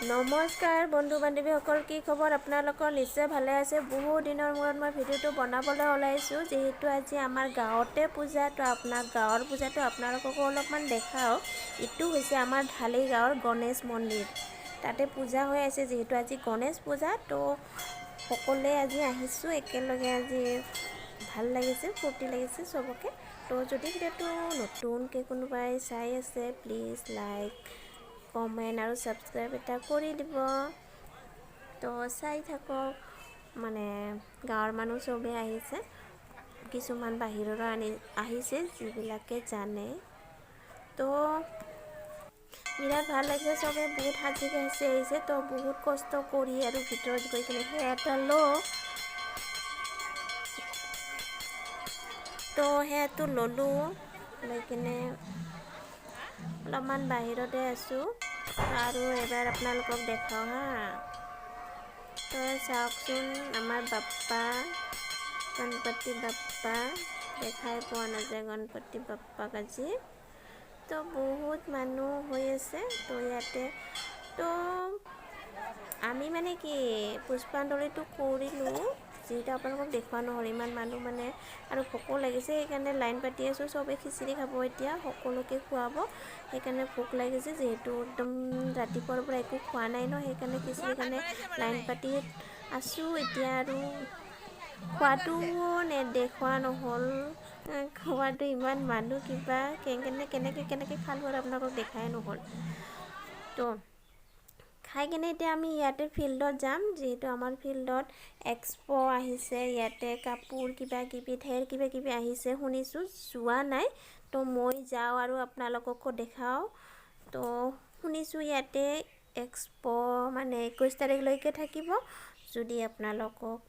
নমস্কাৰ বন্ধু বান্ধৱীসকল, কি খবৰ আপোনালোকৰ? নিশ্চয় ভালে আছে। বহু দিনৰ মূৰত মই ভিডিঅ'টো বনাবলৈ ওলাইছোঁ, যিহেতু আজি আমাৰ গাঁৱতে পূজা। তো আপোনাৰ গাঁৱৰ পূজাটো আপোনালোককো অলপমান দেখাওঁ। ইটো হৈছে আমাৰ ঢালি গাঁৱৰ গণেশ মন্দিৰ, তাতে পূজা হৈ আছে। যিহেতু আজি গণেশ পূজা, তো সকলোৱে আজি আহিছোঁ একেলগে। আজি ভাল লাগিছে, ফূৰ্তি লাগিছে চবকে। তো যদি ভিডিঅ'টো নতুনকৈ কোনোবাই চাই আছে, প্লিজ লাইক কমেণ্ট আৰু ছাবস্ক্ৰাইব এটা কৰি দিব। তো চাই থাকক। মানে গাঁৱৰ মানুহ চবেই আহিছে, কিছুমান বাহিৰৰো আহিছে, যিবিলাকে জানে। তো বিৰাট ভাল লাগিছে, চবেই বহুত সাজি কাচি আহিছে। তো বহুত কষ্ট কৰি আৰু ভিতৰত গৈ কিনে সেয়া এটা তো সেয়াটো ল'লোঁ, লৈ কিনে অলপমান বাহিৰতে আছোঁ। আৰু এবাৰ আপোনালোকক দেখাওঁ হা। তো চাওকচোন, আমাৰ বাপ্পা গণপতি বাপ্পা দেখাই পোৱা নাযায় গণপতি বাপ্পাক আজি। তো বহুত মানুহ হৈ আছে। তো ইয়াতে তো আমি মানে কি পুষ্পাঞ্জলিটো কৰিলোঁ, যিহেতু আপোনালোকক দেখুওৱা নহ'ল, ইমান মানুহ মানে আৰু ভোকো লাগিছে, সেইকাৰণে লাইন পাতি আছোঁ। চবেই খিচিৰি খাব এতিয়া, সকলোকে খুৱাব, সেইকাৰণে ভোক লাগিছে। যিহেতু একদম ৰাতিপুৱাৰ পৰা একো খোৱা নাই ন, সেইকাৰণে খিচিৰিৰ কাৰণে লাইন পাতি আছোঁ এতিয়া। আৰু খোৱাটো দেখুওৱা নহ'ল, খোৱাটো ইমান মানুহ কিবা কেনেকৈ খালোঁ আৰু আপোনালোকক দেখাই নহ'ল। তো খাই কিনে এতিয়া আমি ইয়াতে ফিল্ডত যাম, যিহেতু আমাৰ ফিল্ডত এক্সপ' আহিছে। ইয়াতে কাপোৰ কিবা কিবি আহিছে শুনিছোঁ, যোৱা নাই। তো মই যাওঁ আৰু আপোনালোককো দেখাওঁ। তো শুনিছোঁ ইয়াতে এক্সপ' মানে 21 তাৰিখলৈকে থাকিব। যদি আপোনালোকক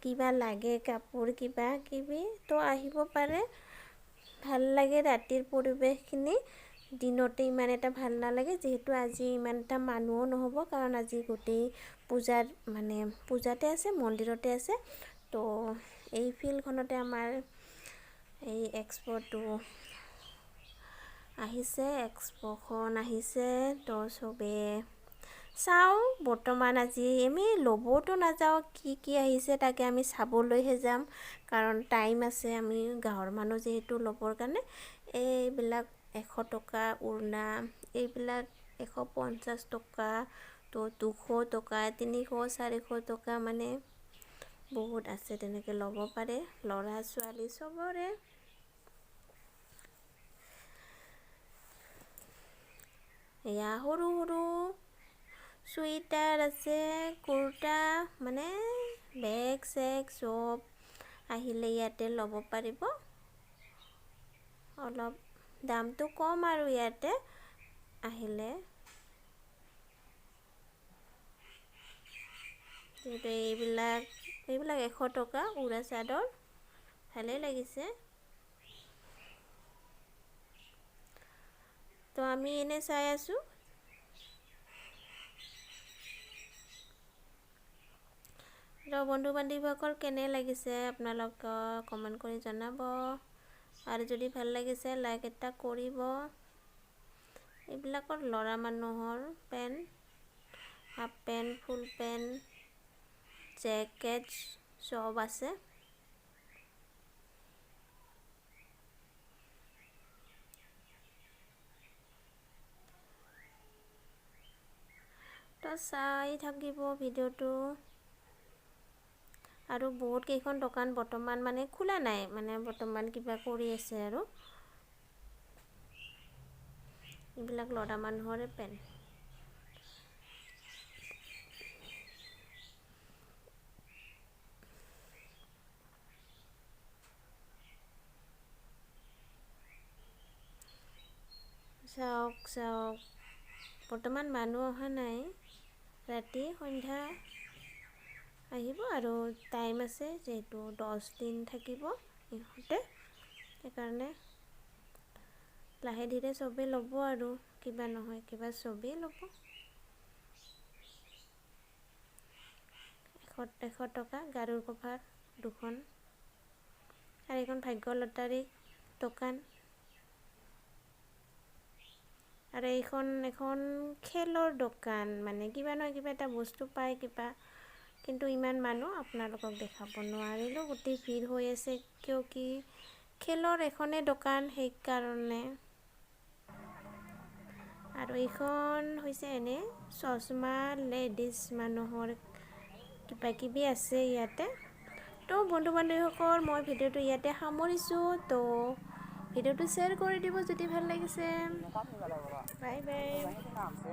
কিবা লাগে কাপোৰ কিবা কিবি, তো আহিব পাৰে। ভাল লাগে ৰাতিৰ পৰিৱেশখিনি, দিনতে ইমান এটা ভাল নালাগে। যিহেতু আজি ইমান এটা মানুহো নহ'ব, কাৰণ আজি গোটেই পূজাতে আছে, মন্দিৰতে আছে। তো এই ফিল্ডখনতে আমাৰ এই এক্সপ'টো আহিছে, এক্সপ'খন আহিছে। তো চবেই চাওঁ। বৰ্তমান আজি আমি ল'বতো নাযাওঁ, কি আহিছে তাকে আমি চাবলৈহে যাম, কাৰণ টাইম আছে। আমি গাঁৱৰ মানুহ যিহেতু ল'বৰ কাৰণে এইবিলাক 100 টকা উৰ্ণা, এইবিলাক 150 টকা, তো 200 টকা, 300, 400 টকা, মানে বহুত আছে। তেনেকৈ ল'ব পাৰে ল'ৰা ছোৱালী চবৰে। এয়া সৰু সৰু চুৱেটাৰ আছে, কুৰ্তা, মানে বেগ চেগ চব আহিলে ইয়াতে ল'ব পাৰিব। অলপ দামটো কম আৰু ইয়াতে আহিলে, যিহেতু এইবিলাক 100 টকা উৰা চাদৰ, ভালেই লাগিছে। তো আমি এনে চাই আছোঁ। তো বন্ধু বান্ধৱীসকল, কেনে লাগিছে আপোনালোক কমেণ্ট কৰি জনাব। আৰু যদি ভাল লাগিছে লাইক এটা কৰিব। এইবিলাকৰ ল'ৰা মানুহৰ পেণ্ট, হাফ পেণ্ট, ফুল পেণ্ট, জেকেট চব আছে। তো চাই থাকিব ভিডিঅ'টো। আৰু বহুত কেইখন দোকান বৰ্তমান মানে খোলা নাই, মানে বৰ্তমান কিবা কৰি আছে। আৰু এইবিলাক ল'ৰা মানুহৰে পেণ্ট। চাওক, বৰ্তমান মানুহ অহা নাই, ৰাতি সন্ধ্যা আহিব আৰু টাইম আছে। যিহেতু 10 দিন থাকিব ইহঁতে, সেইকাৰণে লাহে ধীৰে চবেই ল'ব, আৰু কিবা নহয় কিবা চবেই ল'ব। 100 টকা গাৰুৰ কভাৰ 2খন, আৰু এইখন ভাগ্য লটাৰী দোকান। আৰু এইখন এখন খেলৰ দোকান, মানে কিবা নহয় কিবা এটা বস্তু পায় কিবা, কিন্তু ইমান মানুহ আপোনালোকক দেখাব নোৱাৰিলোঁ, গোটেই ভিৰ হৈ আছে কিয় কি খেলৰ এখনে দোকান সেইকাৰণে। আৰু এইখন হৈছে এনে চশমা লেডিজ মানুহৰ কিবা কিবি আছে ইয়াতে। তো বন্ধু বান্ধৱীসকল, মই ভিডিঅ'টো ইয়াতে সামৰিছোঁ। তো ভিডিঅ'টো শ্বেয়াৰ কৰি দিব যদি ভাল লাগিছে। Bye bye.